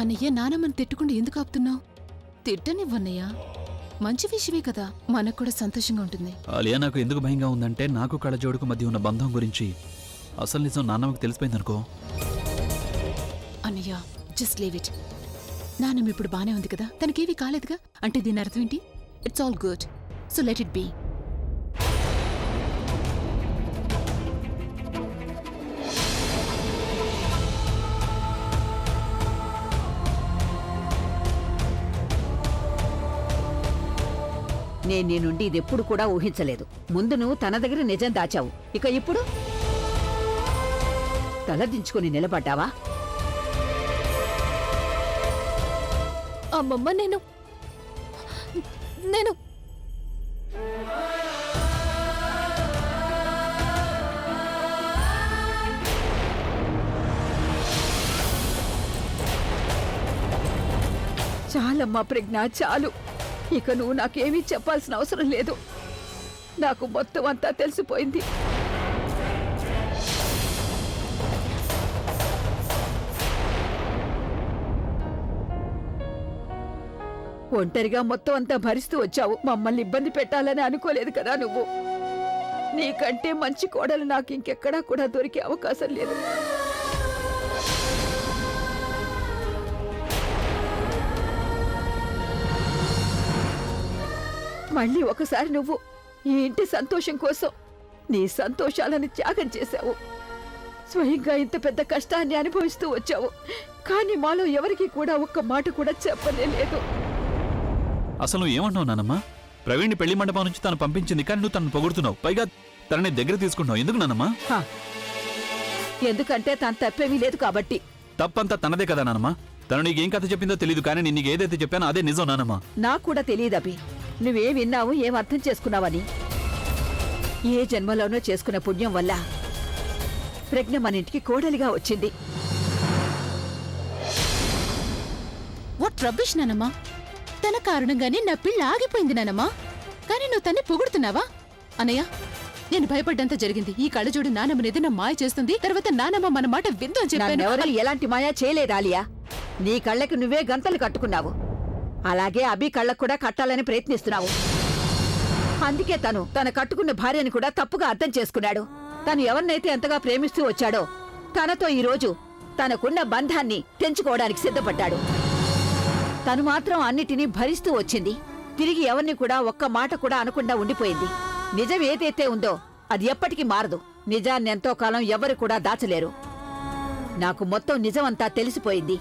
అన్నయ్య నానమ్మని తిట్టుకుంటూ ఎందుకు ఆపుతున్నావు? తిట్టనివ్వన్నయ్యా, మంచి విషయమే కదా, మనకు కూడా సంతోషంగా ఉంటుంది. ఆలియా, నాకు ఎందుకు భయంగా ఉందంటే నాకు కళ్ళజోడుకు మధ్య ఉన్న బంధం గురించి అసలు నిజం నాన్నమ్మకి తెలిసిపోయిందనుకో. అన్నయ్య, జస్ట్ లీవ్ ఇట్. నానమ్మ ఇప్పుడు బానే ఉంది కదా, తనకేవీ కాలేదుగా. అంటే దీని అర్థం ఏంటి? It's all good, so let it be. నేను నీ నుండి ఇదెప్పుడు కూడా ఊహించలేదు. ముందు నువ్వు తన దగ్గర నిజం దాచావు, ఇక ఇప్పుడు తలదించుకుని నిలబడ్డావా? అమ్మమ్మ, నేను చాలమ్మా ప్రజ్ఞ, చాలు. ఇక నువ్వు నాకేమీ చెప్పాల్సిన అవసరం లేదు. నాకు మొత్తం అంతా తెలిసిపోయింది. ఒంటరిగా మొత్తం అంతా భరిస్తూ వచ్చావు. మమ్మల్ని ఇబ్బంది పెట్టాలని అనుకోలేదు కదా నువ్వు. నీకంటే మంచి కోడలు నాకు ఇంకెక్కడా కూడా దొరికే అవకాశం లేదు. మళ్ళీ ఒకసారి నువ్వు ఈ ఇంటి సంతోషం కోసం నీ సంతోషాలను త్యాగం చేశావు. స్వయంగా ఇంత పెద్ద కష్టాన్ని అనుభవిస్తూ వచ్చావు. కానీ మాలో ఎవరికి కూడా ఒక్క మాట కూడా చెప్పలేదు. అసలు నువ్వు ఏమంటున్నావు నానమ్మ? ప్రవీణ్ పెళ్లి మండపం నుంచి తను పంపించింది, కానీ నువ్వు తను పొగుడుతున్నావు, పైగా తనని దగ్గర తీసుకుంటున్నావు. ఎందుకు నానమ్మ? ఎందుకంటే తను తప్పేమీ లేదు కాబట్టి. తప్పంతా తనదే కదా నానమ్మ. తను నీకేం కథ చెప్పిందో తెలియదు, కానీ నేను నీకు ఏదైతే చెప్పానో అదే నిజం నానమ్మ. నాకు కూడా తెలియదు అభి, నువ్వేం విన్నావు, ఏం అర్థం చేసుకున్నావని. ఏ జన్మలోనో చేసుకున్న పుణ్యం వల్ల ప్రజ్ఞ మన ఇంటికి కోడలిగా వచ్చింది. వాట్ రబ్బిష్ నానమ్మా! తన కారణంగానే నా పిల్ల ఆగిపోయింది నానమ్మా. కానీ నువ్వు తన్ని పొగుడుతున్నావా? అన్నయ్య, నేను భయపడ్డంత జరిగింది. ఈ కళ్ళజోడు నానమ్మనేది నా మాయ చేస్తుంది. తర్వాత నానమ్మ మన మాట విందు అని చెప్పాను. ఎవరు ఎలాంటి మాయా చేయలేదాలియా. నీ కళ్ళకి నువ్వే గంతలు కట్టుకున్నావు. అలాగే అభి కళ్ళకు కూడా కట్టాలని ప్రయత్నిస్తున్నావు. అందుకే తన కట్టుకున్న భార్యని కూడా తప్పుగా అర్థం చేసుకున్నాడు. తను ఎవరినైతే ఎంతగా ప్రేమిస్తూ వచ్చాడో తనతో ఈరోజు తనకున్న బంధాన్ని తెంచుకోవడానికి సిద్ధపడ్డాడు. తను మాత్రం అన్నిటినీ భరిస్తూ వచ్చింది. తిరిగి ఎవరిని కూడా ఒక్క మాట కూడా అనకుండా ఉండిపోయింది. నిజం ఏదైతే ఉందో అది ఎప్పటికీ మారదు. నిజాన్ని ఎంతో కాలం ఎవరు కూడా దాచలేరు. నాకు మొత్తం నిజమంతా తెలిసిపోయింది.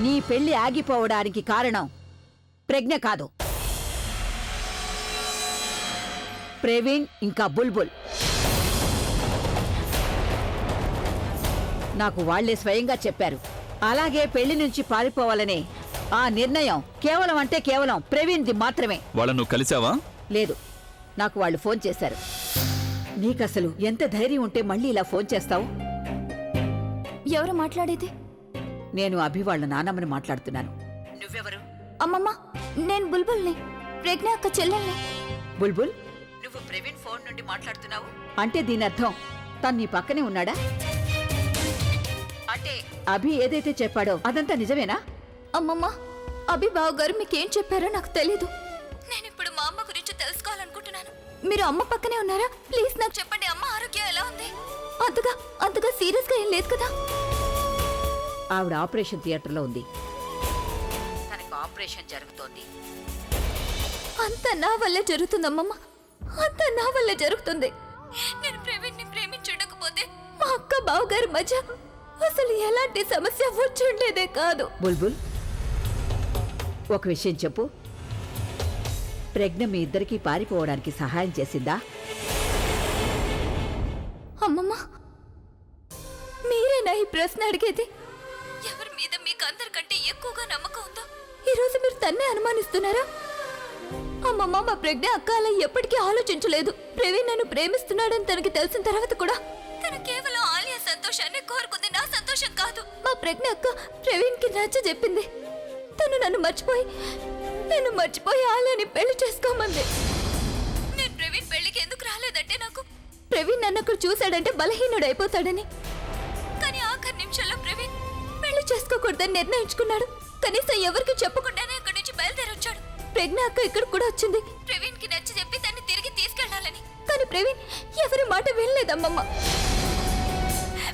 నీ పెళ్లి ఆగిపోవడానికి కారణం ప్రజ్ఞ కాదు, ప్రవీణ్ ఇంకా బుల్బుల్. నాకు వాళ్లే స్వయంగా చెప్పారు. అలాగే పెళ్లి నుంచి పారిపోవాలనే ఆ నిర్ణయం కేవలం ప్రవీణ్ది మాత్రమే. వాళ్ళను కలిసావా? లేదు, నాకు వాళ్ళు ఫోన్ చేశారు. నీకసలు ఎంత ధైర్యం ఉంటే మళ్ళీ ఇలా ఫోన్ చేస్తావు? ఎవరు మాట్లాడేది? నేను అభి వాళ్ళ నానమ్మని మాట్లాడుతున్నాను. నువ్వెవరు? అమ్మమ్మ, నేను బుల్బుల్ని, ప్రజ్ఞ అక్క చెల్లెల్ని. బుల్బుల్, నువ్వు ప్రవీణ్ ఫోన్ నుండి మాట్లాడుతున్నావు అంటే దీని అర్థం తను నీ పక్కనే ఉన్నాడా? అంటే అభి ఏదైతే చెప్పాడో అదంతా నిజమేనా? అమ్మమ్మ, అభి బావగారు మీకేం చెప్పారో నాకు తెలీదు. నేను ఇప్పుడు మా అమ్మ గురించి తెలుసుకోవాలనుకుంటున్నాను. మీరు అమ్మ పక్కనే ఉన్నారా? ప్లీజ్ నాకు చెప్పండి, అమ్మ ఆరోగ్యం ఎలా ఉంది? అంతగా సీరియస్ గా ఏం లేదు కదా? ఆవిడ ఆపరేషన్ థియేటర్లో ఉంది. తనకు ఆపరేషన్ జరుగుతోంది. అంతా నా వల్లే జరుగుతుందమ్మమ్మ, అంతా నా వల్లే జరుగుతుంది. నేను ప్రవీణ్ని ప్రేమించుండకపోతే మా అక్క బావగారి మధ్య అసలు ఎలాంటి సమస్య వచ్చి ఉండేదే కాదు. బుల్బుల్, ఒక విషయం చెప్పు. ప్రజ్ఞ మీ ఇద్దరికీ పారిపోవడానికి సహాయం చేసిందా? అమ్మమ్మ, మీరేనా ఈ ప్రశ్న అడిగేది? ఎవరి మీద మీకు అందరికంటే ఎక్కువగా నమ్మకం ఉందో ఈరోజు మీరు తన్నే అనుమానిస్తున్నారా? అమ్మమ్మ, మా ప్రజ్ఞ అక్క అలా ఎప్పటికీ ఆలోచించలేదు. ప్రవీణ్ నన్ను ప్రేమిస్తున్నాడని తనకి తెలిసిన తర్వాత కూడా తను కేవలం ఆలియా సంతోషాన్ని కోరుకుంది, నా సంతోషం కాదు. మా ప్రజ్ఞ అక్క ప్రవీణ్కి నచ్చ చెప్పింది. తను నన్ను మర్చిపోయి ఆలియాని పెళ్లి చేసుకోమంది. నేను ప్రవీణ్ పెళ్లికి ఎందుకు రాలేదంటే నాకు ప్రవీణ్ నన్ను అక్కడ చూశాడంటే బలహీనుడైపోతాడని. కానీ ఆఖరి ఆఖరి నిమిషంలో ప్రవీణ్ పెళ్లి చేసుకోకూడదని నిర్ణయించుకున్నాడు. కనీసం ఎవరికి చెప్పకుండానే అక్కడి నుంచి బయలుదేరొచ్చాడు. ప్రజ్ఞ అక్క ఇక్కడ కూడా వచ్చింది ప్రవీణ్ కి నచ్చ చెప్పి దాన్ని తిరిగి తీసుకెళ్లాలని. కానీ ప్రవీణ్ ఎవరి మాట వినలేదమ్మమ్మ.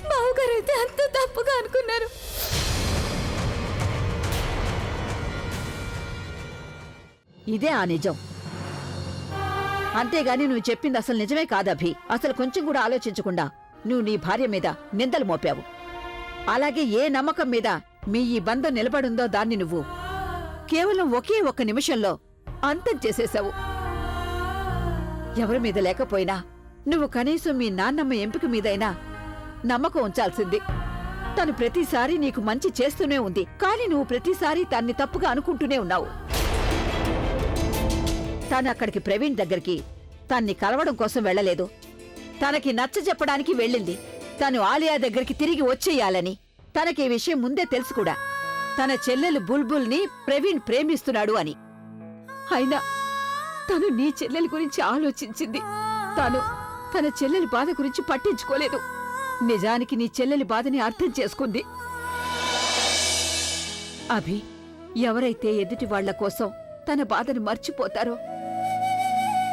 బావగారు అయితే అంత తప్పుగా అనుకున్నారు. ఇదే ఆ నిజం. అంతేగాని నువ్వు చెప్పింది అసలు నిజమే కాదభి. అసలు కొంచెం కూడా ఆలోచించకుండా నువ్వు నీ భార్య మీద నిందలు మోపావు. అలాగే ఏ నమ్మకం మీద మీ ఈ బంధం నిలబడుందో దాన్ని నువ్వు కేవలం ఒకే ఒక్క నిమిషంలో అంతం చేసేశావు. ఎవరి మీద లేకపోయినా నువ్వు కనీసం మీ నాన్నమ్మ ఎంపిక మీదైనా నమ్మకం ఉంచాల్సింది. తను ప్రతిసారి నీకు మంచి చేస్తూనే ఉంది, కానీ నువ్వు ప్రతిసారి తన్ని తప్పుగా అనుకుంటూనే ఉన్నావు. తను అక్కడికి ప్రవీణ్ దగ్గరికి తన్ని కలవడం కోసం వెళ్లలేదు, తనకి నచ్చ చెప్పడానికి వెళ్ళింది. తను ఆలియా దగ్గరికి తిరిగి వచ్చేయాలని. తనకి ఈ విషయం ముందే తెలుసు కూడా, తన చెల్లెలు బుల్బుల్ని ప్రవీణ్ ప్రేమిస్తున్నాడు అని. అయినా తను నీ చెల్లెలి గురించి ఆలోచించింది. తన చెల్లెలి బాధ గురించి పట్టించుకోలేదు. నిజానికి నీ చెల్లెలి బాధని అర్థం చేసుకుంది. అభి, ఎవరైతే ఎదుటి వాళ్ల కోసం తన బాధను మర్చిపోతారో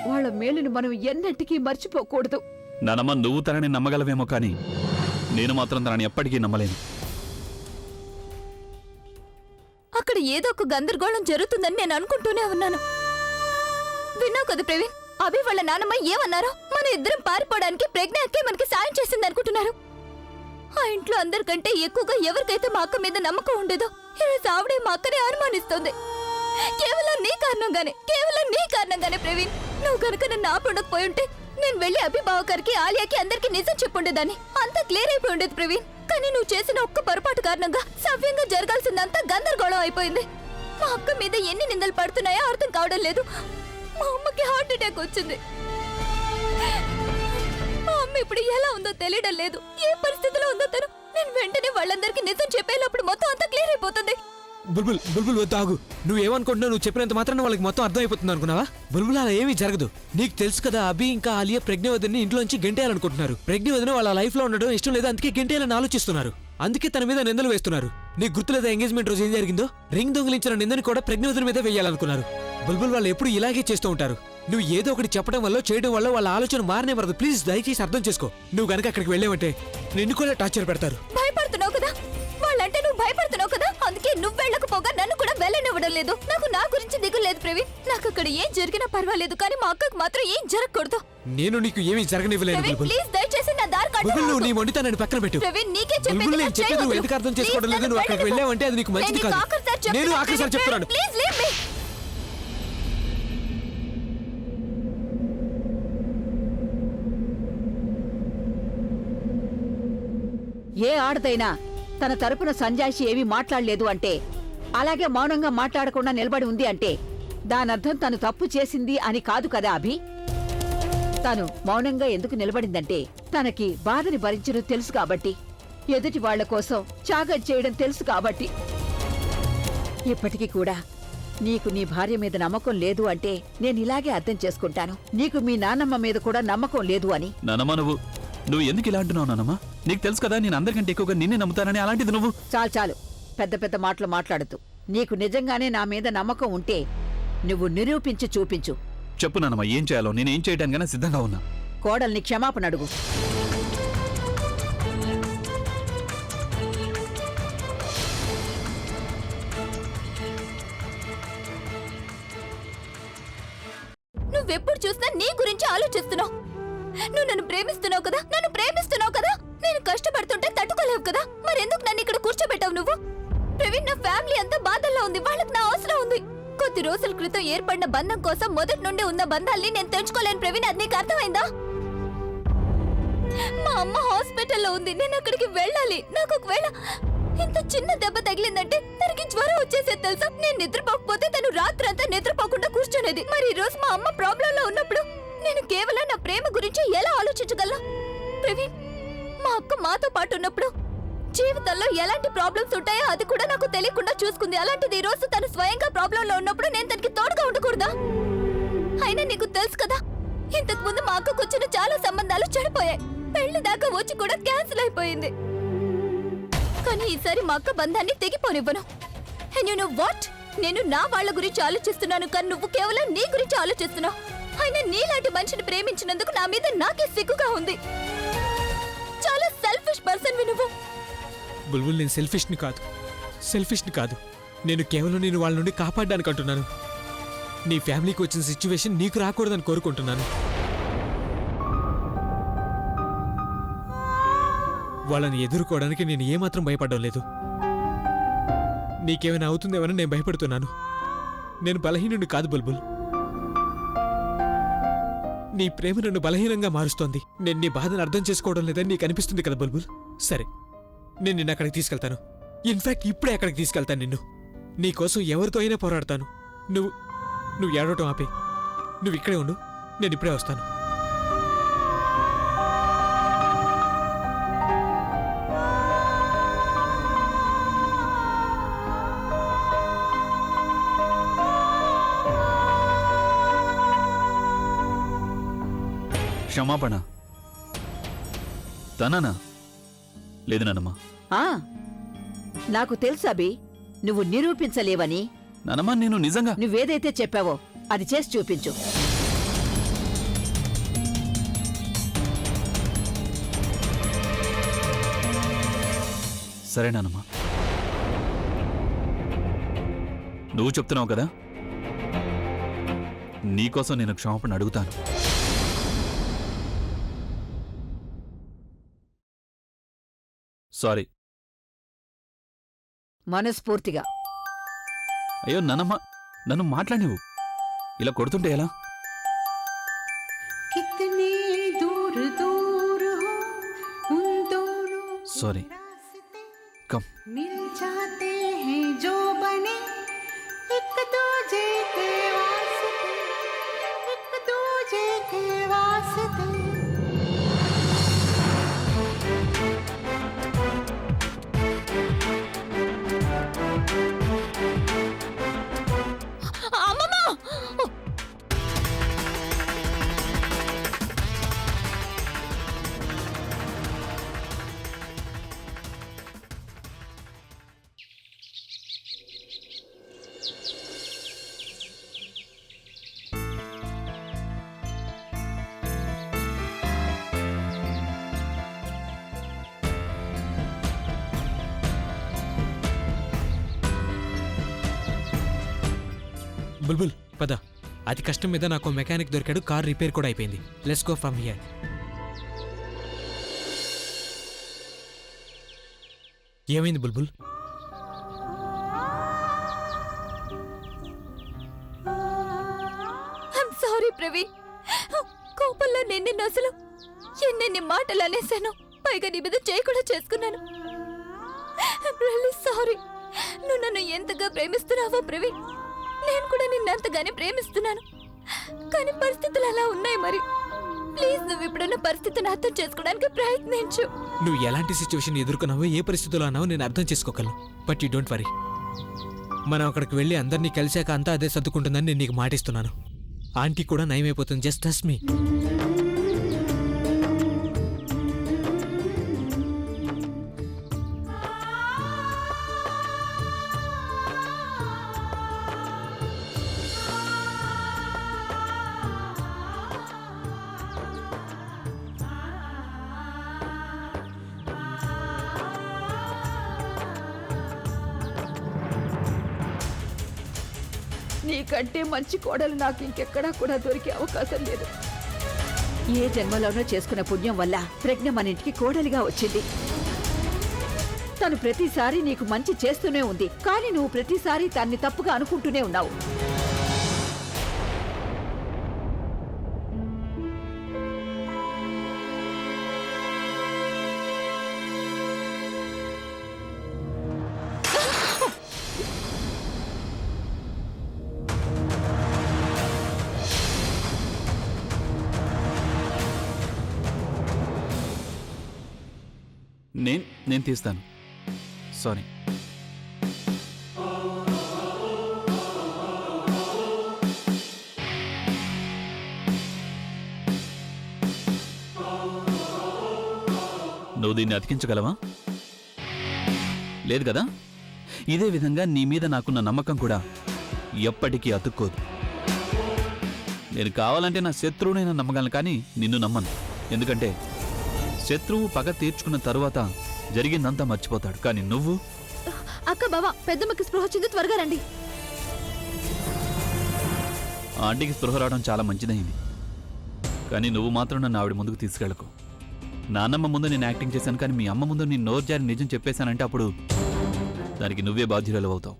వాళ్ల మేలును మనం ఎన్నటికీ మర్చిపోకూడదు. నానమ్మ, నువ్వు తనని నమ్మగలవేమో కానీ నేను మాత్రం తనని ఎప్పటికీ నమ్మలేను. అక్కడ ఏదో ఒక గందరగోళం జరుగుతుందని నేను అనుకుంటూనే ఉన్నాను. విన్నావు కదా ప్రవీణ్, అభి వాళ్ళ నాన్నమ్మ ఏమన్నారో? మన ఇద్దరం పారిపోవడానికి ప్రజ్ఞ అక్కే మనకి సాయం చేసింది అనుకుంటున్నారు. ఆ ఇంట్లో అందరికంటే ఎక్కువగా ఎవరికైతే మా అక్క మీద నమ్మకం ఉండేదో ఈరోజు ఆవిడే మా అక్కని అనుమానిస్తోంది. కేవలం నీ కారణంగానే ప్రవీణ్. నువ్వు కనుక నన్ను ఆపడకపోయి ఉంటే నేను వెళ్లి అభిబావ గారికి, ఆలియాకి అందరికి నిజం చెప్పుండేదాన్ని. అంతా క్లియర్ అయిపోయి ఉండేది ప్రవీణ్. కానీ నువ్వు చేసిన ఒక్క పొరపాటు కారణంగా సవ్యంగా జరగాల్సిందంతా గందరగోళం అయిపోయింది. మా అక్క మీద ఎన్ని నిందలు పడుతున్నాయో అర్థం కావడం లేదు. మా అమ్మకి హార్ట్ అటాక్ వచ్చింది. మా అమ్మ ఇప్పుడు ఎలా ఉందో తెలియడం లేదు. ఏ పరిస్థితిలో ఉందో తను. నేను వెంటనే వాళ్ళందరికీ నిజం చెప్పేటప్పుడు మొత్తం అంతా క్లియర్ అయిపోతుంది. బుల్బుల్ బుల్బుల్ వద్దు, ఆగు. నువ్వేమనుకుంటున్నావు? నువ్వు చెప్పినంత మాత్రం వాళ్ళకి మొత్తం అర్థమైపోతుంది అనుకున్నావా? బుల్బుల్, అలా ఏమీ జరగదు. నీకు తెలుసు కదా, అభి ఇంకా ఆలియా ప్రజ్ఞ వదిని ఇంట్లోంచి గెంటేయాలనుకుంటున్నారు. ప్రజ్ఞ వదిన వాళ్ళ లైఫ్ లో ఉండడం ఇష్టం లేదు, అందుకే గెంటేయాలని ఆలోచిస్తున్నారు. అందుకే తన మీద నిందలు వేస్తున్నారు. నీకు గుర్తులేదా ఎంగేజ్మెంట్ రోజు ఏం జరిగిందో? రింగ్ దొంగిలించిన నిందని కూడా ప్రజ్ఞ వదిన మీద వేయాలనుకున్నారు. బుల్బుల్, వాళ్ళు ఎప్పుడు ఇలాగే చేస్తూ ఉంటారు. నువ్వు ఏదో ఒకటి చెప్పడం వల్ల, చేయడం వల్ల వాళ్ళ ఆలోచన మారనే పడదు. ప్లీజ్ దయచేసి అర్థం చేసుకో. నువ్వు గనక అక్కడికి వెళ్ళావంటే నిన్ను కూడా టార్చర్ పెడతారు. భయపడుతున్నావు కదా, వాళ్ళంటే నువ్వు భయపడుతున్నావు కదా, అందుకే నువ్వు వెళ్ళకపోగా నన్ను కూడా వెళ్ళనివ్వడం లేదు. నాకు నా గురించి దిగులు లేదు ప్రవీణ్. నాకు అక్కడ ఏం జరిగినా పర్వాలేదు, కానీ మా అక్కకు మాత్రం ఏం జరగకూడదు. నేను నీకు ఏమీ జరగనివ్వలేదు బుల్బుల్. ప్లీజ్ దయచేసి నా దారి బుల్బుల్, నువ్వు నీ మొండితనాన్ని పక్కన పెట్టు. ప్రవీణ్, నీకే బుల్బుల్, నేను చెప్పేది నువ్వు ఎందుకు అర్థం చేసుకోవడం లేదు? నువ్వు అక్కడికి వెళ్ళావంటే అది నీకు మంచిది కాదు. నేను ఆఖరిసారి చెప్తున్నాను. Please leave me. ఏ ఆడదైనా తన తరపున సంజాయిషి ఏమీ మాట్లాడలేదు అంటే, అలాగే మౌనంగా మాట్లాడకుండా నిలబడి ఉంది అంటే దానర్థం తను తప్పు చేసింది అని కాదు కదా అభి. తను మౌనంగా ఎందుకు నిలబడిందంటే తనకి బాధని భరించడం తెలుసు కాబట్టి, ఎదుటి వాళ్ల కోసం త్యాగం చేయడం తెలుసు కాబట్టి. ఇప్పటికీ కూడా నీకు నీ భార్య మీద నమ్మకం లేదు అంటే నేను ఇలాగే అర్థం చేసుకుంటాను. నీకు మీ నాన్నమ్మ మీద కూడా నమ్మకం లేదు అని. నానమ్మ, నువ్వు ఎందుకు ఇలా అంటున్నావు నానమ్మ? నీకు తెలుసు కదా నేను అందరికంటే ఎక్కువగా నిన్నే నమ్ముతానని. అలాంటిది నువ్వు చాలు పెద్ద పెద్ద మాటలు మాట్లాడుతూ. నీకు నిజంగానే నా మీద నమ్మకం ఉంటే నువ్వు నిరూపించి చూపించు. చెప్పు నానమ్మ, ఏం చేయాలో? నేనేం చేయడానికైనా సిద్ధంగా ఉన్నా. కోడల్ని క్షమాపణ అడుగు. నువ్వెప్పుడు చూసినా నీ గురించి ఆలోచిస్తున్నావు. నువ్వు నన్ను ప్రేమిస్తున్నావు కదా, నేను కష్టపడుతుంటే తట్టుకోలేవు కదా, మరెందుకు నన్ను ఇక్కడ కూర్చోబెట్టావు నువ్వు? ప్రవీణ్, నా ఫ్యామిలీ అంతా బాధల్లో ఉంది, వాళ్ళకి నా అవసరం ఉంది. కొద్ది రోజుల క్రితం ఏర్పడిన బంధం కోసం మొదటి నుండి ఉన్న బంధాల్ని నేను తెంచుకోలేను ప్రవీణ్, అది నీకు అర్థమైందా? మా అమ్మ హాస్పిటల్లో ఉంది, నేను అక్కడికి వెళ్ళాలి. నాకు ఒకవేళ ఇంత చిన్న దెబ్బ తగిలిందంటే తనకి జ్వరం వచ్చేసేది తెలుసా? నేను నిద్రపోకపోతే తను రాత్రంతా నిద్రపోకుండా కూర్చోనేది. మరి ఈ రోజు మా అమ్మ ప్రాబ్లంలో ఉన్నప్పుడు నేను కేవలం నా ప్రేమ గురించి ఎలా ఆలోచించగలను? ప్రవీణ్, మా అక్క మాతో పాటు ఉన్నప్పుడు జీవితంలో ఎలాంటి ప్రాబ్లమ్స్ ఉంటాయో అది కూడా నాకు తెలియకుండా చూసుకుంది. అలాంటిది ఈ రోజు తను స్వయంగా ప్రాబ్లంలో ఉన్నప్పుడు నేను తనకి తోడుగా ఉండకూడదా? అయినా నీకు తెలుసు కదా, ఇంతకు ముందు మా అక్కకు వచ్చిన చాలా సంబంధాలు చెడిపోయాయి. పెళ్లి దాకా వచ్చి కూడా క్యాన్సిల్ అయిపోయింది. కానీ ఈసారి మా అక్క బంధాన్ని తెగిపోనివ్వను. అండ్ యు నో వాట్, నేను నా వాళ్ళ గురించి ఆలోచిస్తున్నాను కానీ నువ్వు కేవలం నీ గురించి ఆలోచిస్తున్నావు. అయినా నీలాంటి మనిషిని ప్రేమించినందుకు నా మీద నాకే సిగ్గుగా ఉంది. చాలా సెల్ఫిష్ పర్సన్ నువ్వు. బుల్బుల్, నేను సెల్ఫిష్ని కాదు. నేను కేవలం నేను వాళ్ళ నుండి కాపాడడానికి అంటున్నాను. నీ ఫ్యామిలీకి వచ్చిన సిచ్యువేషన్ నీకు రాకూడదని కోరుకుంటున్నాను. వాళ్ళని ఎదుర్కోవడానికి నేను ఏమాత్రం భయపడడం లేదు. నీకేమైనా అవుతుందేమని నేను భయపడుతున్నాను. నేను బలహీనుడిని కాదు బుల్బుల్. నీ ప్రేమ నన్ను బలహీనంగా మారుస్తోంది. నేను నీ బాధను అర్థం చేసుకోవడం లేదని నీకు అనిపిస్తుంది కదా బుల్బుల్. సరే, నేను నిన్ను అక్కడికి తీసుకెళ్తాను. ఇన్ఫాక్ట్ ఇప్పుడే అక్కడికి తీసుకెళ్తాను నిన్ను. నీకోసం ఎవరితో అయినా పోరాడతాను. నువ్వు ఏడవటం ఆపే. నువ్వు ఇక్కడే ఉండు, నేను ఇప్పుడే వస్తాను. క్షమాపణ తననా? లేదు నానమ్మ. ఆ, నాకు తెలుసు అభి, నువ్వు నిరూపించలేవని. నానమ్మ, నేను నిజంగా నువ్వేదైతే చెప్పావో అది చేసి చూపించు. సరే నానమ్మ, నువ్వు చెప్తున్నావు కదా, నీకోసం నేను క్షమాపణ అడుగుతాను. సారీ. మనస్ఫూర్తిగా. అయ్యో నానమ్మ, నన్ను మాట్లాడివు. ఇలా కొడుతుంటే ఎలా? कितने दूर दूर हो उन दोनों సారీ. కమ్. मिल जाते हैं जो बने एक दूजे के वास्ते, एक दूजे के वास्ते. అమ్మమ్మ! బుల్బుల్, పద. అతి కష్టం మీద నాకు మెకానిక్ దొరికాడు. కార్ రిపేర్ కూడా అయిపోయింది. Let's go from here. ఏమైంది బుల్బుల్? I'm sorry Praveen. కోపంలో నిన్ను అసలు ఎన్నెన్ని మాటలు అనేసాను. పైగా నీ మీద చేయి కూడా చేసుకున్నాను. Really sorry. నువ్వు నన్ను ఎంతగా ప్రేమిస్తున్నావో ప్రవీణ్, నేను కూడా నిన్నంతగానే ప్రేమిస్తున్నాను. కానీ పరిస్థితులు అలా ఉన్నాయి. మరి ప్లీజ్ నువ్వు ఇప్పుడున్న పరిస్థితిని అర్థం చేసుకోవడానికి ప్రయత్నించు. నువ్వు ఎలాంటి సిచ్యువేషన్ ఎదుర్కొన్నావో, ఏ పరిస్థితుల్లో అన్నావో నేను అర్థం చేసుకోగలను. But you don't worry. మనం అక్కడికి వెళ్ళి అందరినీ కలిశాక అంతా అదే సర్దుకుంటుందని నేను నీకు మాటిస్తున్నాను. ఆంటీ కూడా నయమైపోతుంది. Just trust me. నీకంటే మంచి కోడలు నాకు ఇంకెక్కడా కూడా దొరికే అవకాశం లేదు. ఏ జన్మలోనో చేసుకున్న పుణ్యం వల్ల ప్రజ్ఞ మన ఇంటికి కోడలిగా వచ్చింది. తను ప్రతిసారి నీకు మంచి చేస్తూనే ఉంది, కానీ నువ్వు ప్రతిసారి తన్ని తప్పుగా అనుకుంటూనే ఉన్నావు. నేను తీస్తాను. సారీ. నువ్వు దీన్ని అతికించగలవా? లేదు కదా? ఇదే విధంగా నీ మీద నాకున్న నమ్మకం కూడా ఎప్పటికీ అతుక్కోదు. నేను కావాలంటే నా శత్రువునైనా నమ్మగలను, కానీ నిన్ను నమ్మను. ఎందుకంటే శత్రువు పగ తీర్చుకున్న తరువాత జరిగిందంతా మర్చిపోతాడు, కానీ నువ్వు... అక్క బావ, పెద్దమ్మకి స్పృహ వచ్చింది, త్వరగా రండి. ఆంటీకి స్పృహ రావడం చాలా మంచిదైంది, కానీ నువ్వు మాత్రం నన్ను ఆవిడ ముందుకు తీసుకెళ్ళకు. నాన్నమ్మ ముందు నేను యాక్టింగ్ చేశాను, కానీ మీ అమ్మ ముందు నేను నోరు జారి నిజం చెప్పేశానంటే అప్పుడు దానికి నువ్వే బాధ్యురాలు అవుతావు.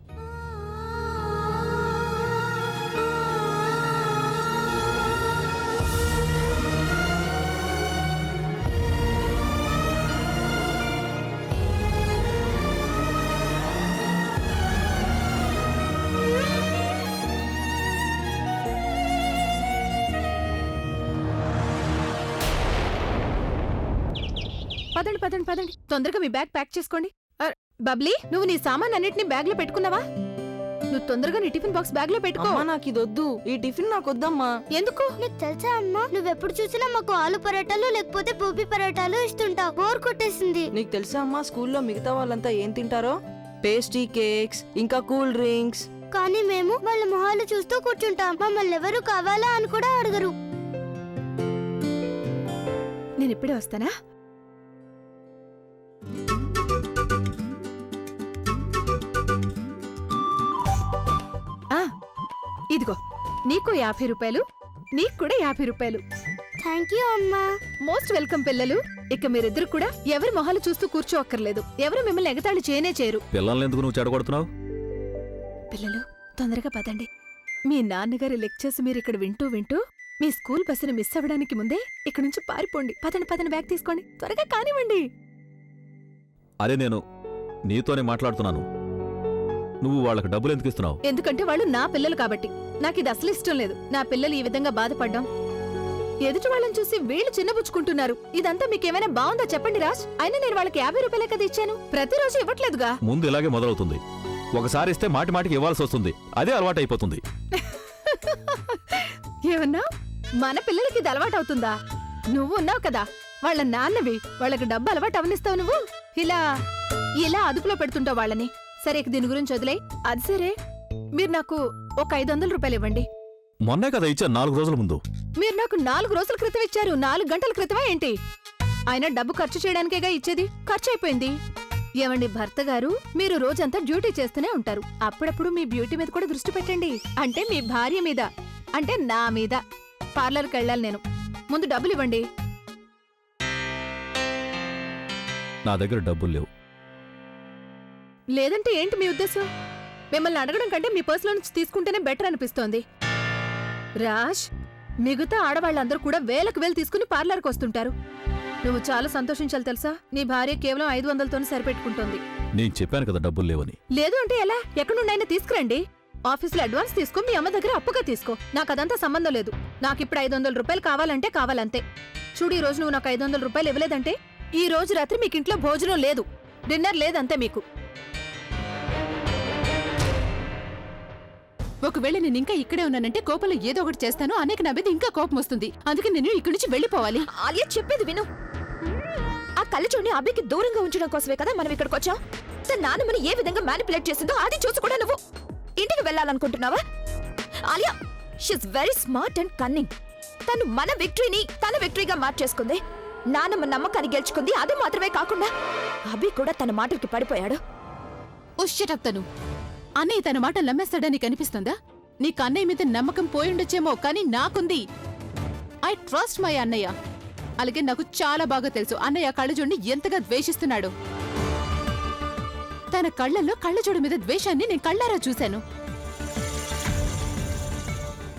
పదండి పదండి పదండి, తొందరగా మీ బ్యాగ్ ప్యాక్ చేసుకోండి. బబ్లీ, నువ్వు నీ సామాన్ అన్నిటిని బ్యాగ్ లో పెట్టుకున్నావా? నువ్వు తొందరగా నీ టిఫిన్ బాక్స్ బ్యాగ్ లో పెట్టుకో. నాకు ఇదొద్దు, ఈ టిఫిన్ నాకు వద్దమ్మా. ఎందుకు? నీకు తెలుసా అమ్మా, నువ్వెప్పుడు చూసినా మాకు ఆలు పరోటాలు లేకపోతే గోబీ పరోటాలు ఇస్తుంటావు. బోర్ కొట్టేసింది. నీకు తెలుసా అమ్మా, స్కూల్లో మిగతా వాళ్ళంతా ఏం తింటారో? పేస్ట్రీ కేక్స్, ఇంకా కూల్ డ్రింక్స్. కానీ మేము వాళ్ళ మొహాలు చూస్తూ కూర్చుంటాం. మమ్మల్ని ఎవరు కావాలా అని కూడా అడగరు. నేను ఇప్పుడే వస్తానా? ఇదిగో, నీకు 50 రూపాయలు, నీకు కూడా 50 రూపాయలు. థ్యాంక్ యూ అమ్మా. మోస్ట్ వెల్కమ్ పిల్లలు. ఇక మీరిద్దరు కూడా ఎవరి మొహాలు చూస్తూ కూర్చోక్కర్లేదు. ఎవరు మిమ్మల్ని ఎగతాళి చేయనే చేయరు. పిల్లల్ని ఎందుకు నువ్వు చెడగొడుతున్నావు? పిల్లలు, తొందరగా పదండి. మీ నాన్నగారి లెక్చర్స్ మీరు ఇక్కడ వింటూ వింటూ మీ స్కూల్ బస్సును మిస్ అవ్వడానికి ముందే ఇక్కడ నుంచి పారిపోండి. పదండి పదండి, బ్యాగ్ తీసుకోండి, త్వరగా కానివ్వండి. అరే, నేను నీతోనే మాట్లాడుతున్నాను. నువ్వు వాళ్ళకి డబ్బులు ఎందుకు ఇస్తున్నావు? ఎందుకంటే వాళ్ళు నా పిల్లలు కాబట్టి. నాకు ఇది అసలు ఇష్టం లేదు. నా పిల్లలు ఈ విధంగా బాధపడ్డాం, ఎదుటి వాళ్ళని చూసి వీళ్ళు చిన్నబుచ్చుకుంటున్నారు. ఇదంతా మీకేమైనా బాగుందా చెప్పండి రాజ్. అయినా నేను వాళ్ళకి 50 రూపాయలే కదా ఇచ్చాను, ప్రతిరోజు ఇవ్వట్లేదుగా. ముందు ఇలాగే మొదలవుతుంది. ఒకసారి ఇస్తే మాటి మాటికి ఇవ్వాల్సి వస్తుంది. అదే అలవాటు అయిపోతుంది. ఏమన్నా మన పిల్లలకి ఇది అలవాటు అవుతుందా? నువ్వు ఉన్నావు కదా వాళ్ళ నాన్నవి, వాళ్ళకి డబ్బు అలవాటు అవనిస్తావు నువ్వు? ఇలా ఇలా అదుపులో పెడుతుంటావు వాళ్ళని. సరే, దీని గురించి వదిలే. అది సరే, మీరు నాకు ఒక 500 రూపాయలు ఇవ్వండి. మొన్నే కదా ఇచ్చాను, 4 రోజుల ముందు. మీరు నాకు 4 రోజుల క్రితం ఇచ్చారు. 4 గంటల క్రితమా ఏంటి? అయినా డబ్బు ఖర్చు చేయడానికేగా ఇచ్చేది, ఖర్చు అయిపోయింది. ఏమండి భర్త గారు, మీరు రోజంతా డ్యూటీ చేస్తూనే ఉంటారు. అప్పుడప్పుడు మీ బ్యూటీ మీద కూడా దృష్టి పెట్టండి. అంటే మీ భార్య మీద, అంటే నా మీద. పార్లర్కి వెళ్ళాలి నేను. ముందు డబ్బులు ఇవ్వండి. నా దగ్గర డబ్బులు లేవు. లేదంటే ఏంటి మీ ఉద్దేశం? మిమ్మల్ని అడగడం కంటే మీ పర్సులో నుంచి తీసుకుంటేనే బెటర్ అనిపిస్తోంది. రాజ్, మిగతా ఆడవాళ్ళందరూ కూడా వేలకు వేలు తీసుకుని పార్లర్కి వస్తుంటారు. నువ్వు చాలా సంతోషించాలి తెలుసా. నీ భార్య కేవలం 500తోనే సరిపెట్టుకుంటోంది. నేను చెప్పాను కదా డబ్బులు లేవని. లేదు అంటే ఎలా? ఎక్కడి నుండైనా తీసుకురండి. ఆఫీసులో అడ్వాన్స్ తీసుకో, మీ అమ్మ దగ్గర అప్పుగా తీసుకో. నాకు అదంతా సంబంధం లేదు. నాకిప్పుడు 500 రూపాయలు కావాలంటే కావాలంతే. చూడు, ఈ రోజు నువ్వు నాకు 500 రూపాయలు ఇవ్వలేదంటే ఈ రోజు రాత్రి మీకు ఇంట్లో భోజనం లేదు, డిన్నర్ లేదంతే మీకు. ఒకవేళ నేను ఇంకా ఇక్కడే ఉన్నానంటే కోపంలో ఏదో ఒకటి చేస్తాను. అనేక నా మీద ఇంకా కోపం వస్తుంది. అందుకే నేను ఇక్కడి నుంచి వెళ్ళిపోవాలి. ఆలియా, చెప్పేది విను. ఆ కళ్ళజోడిని అభికి దూరంగా ఉంచడం కోసమే కదా మనం ఇక్కడికి వచ్చాం. తన నాన్నమ్మని ఏ విధంగా మ్యానిపులేట్ చేసిందో అది చూసి కూడా నువ్వు ఇంటికి వెళ్ళాలనుకుంటున్నావా? Alia, she is very smart and cunning. తను మన విక్టరీని తన విక్టరీగా మార్చేసుకుంది. నాన్నమ్మ నమ్మకాన్ని గెలుచుకుంది. అది మాత్రమే కాకుండా అభి కూడా తన మాటలకి పడిపోయాడు. తను అన్నయ్య తన మాట నమ్మేస్తాడని కనిపిస్తుందా? నీకు అన్నయ్య మీద నమ్మకం పోయిండొచ్చేమో, కానీ నాకుంది. ఐ ట్రస్ట్ మై అన్నయ్య. అలాగే నాకు చాలా బాగా తెలుసు అన్నయ్య కళ్ళజోడిని ఎంతగా ద్వేషిస్తున్నాడు. తన కళ్ళల్లో కళ్ళజోడు మీద ద్వేషాన్ని నేను కళ్ళారా చూశాను.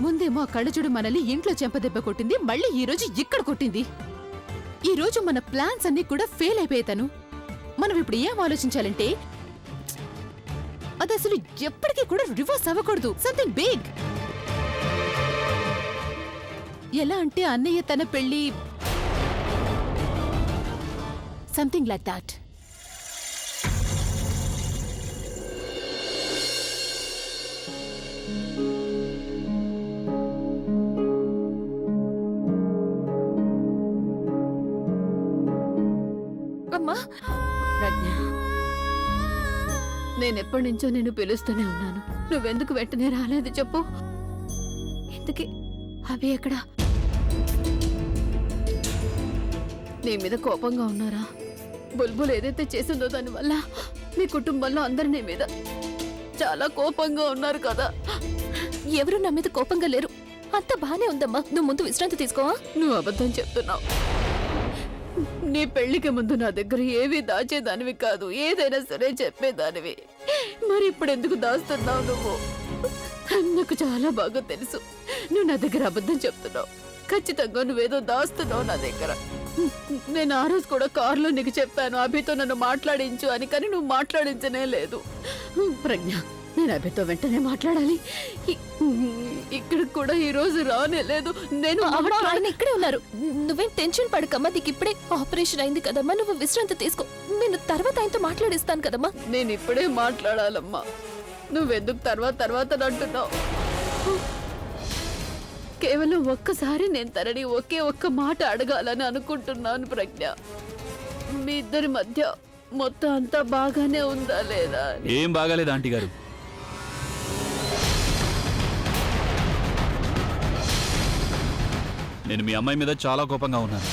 ముందేమో ఆ కళ్ళజోడు మనల్ని ఇంట్లో చెంపదెబ్బ కొట్టింది, మళ్ళీ ఈ రోజు ఇక్కడ కొట్టింది. ఈ రోజు మన ప్లాన్స్ అన్ని కూడా ఫెయిల్ అయిపోయాను. మనం ఇప్పుడు ఏం ఆలోచించాలంటే, అది అసలు ఎప్పటికీ కూడా రివర్స్ అవ్వకూడదు. Something big. ఎలా అంటే అన్నయ్య తన పెళ్లి, సంథింగ్ లైక్ దాట్. అమ్మా, ప్రజ్ఞ, నేనెప్పటి నుంచో నేను పిలుస్తూనే ఉన్నాను. నువ్వెందుకు వెంటనే రాలేదు చెప్పు? ఎందుకే అవి ఎక్కడా? నీ మీద కోపంగా ఉన్నారా? బుల్బుల్ ఏదైతే చేసిందో దానివల్ల మీ కుటుంబంలో అందరు నీ మీద చాలా కోపంగా ఉన్నారు కదా. ఎవరు నా మీద కోపంగా లేరు, అంత బానే ఉందమ్మా. నువ్వు ముందు విశ్రాంతి తీసుకోవా? నువ్వు అబద్ధం చెప్తున్నావు. నీ పెళ్లికి ముందు నా దగ్గర ఏవి దాచేదానివి కాదు, ఏదైనా సరే చెప్పేదానివి. మరి ఇప్పుడు ఎందుకు దాస్తున్నావు నువ్వు? నాకు చాలా బాగా తెలుసు నువ్వు నా దగ్గర అబద్ధం చెప్తున్నావు. ఖచ్చితంగా నువ్వేదో దాస్తున్నావు నా దగ్గర. నేను ఆ రోజు కూడా కారులో నీకు చెప్పాను అభితో నన్ను మాట్లాడించు అని, కానీ నువ్వు మాట్లాడించనే లేదు. ప్రజ్ఞ, నేను అభితో వెంటనే మాట్లాడాలి. ఇక్కడ కూడా ఈ రోజు రానే లేదు. నేను ఆయన ఇక్కడే ఉన్నారు. నువ్వేం టెన్షన్ పడకమ్మా. నీకు ఇప్పుడే ఆపరేషన్ అయింది కదమ్మా. నువ్వు విశ్రాంతి తీసుకో. నేను తర్వాత ఆయనతో మాట్లాడిస్తాను కదమ్మా. నేను ఇప్పుడే మాట్లాడాలమ్మా. నువ్వెందుకు తర్వాత అంటున్నావు? కేవలం ఒక్కసారి నేను తనని ఒకే ఒక్క మాట అడగాలని అనుకుంటున్నాను ప్రజ్ఞ. మీ ఇద్దరి మధ్య మొత్తం అంతా బాగానే ఉందా లేదా అని. ఏం బాగాలేదు ఆంటీ గారు. నేను మీ అమ్మాయి మీద చాలా కోపంగా ఉన్నాను.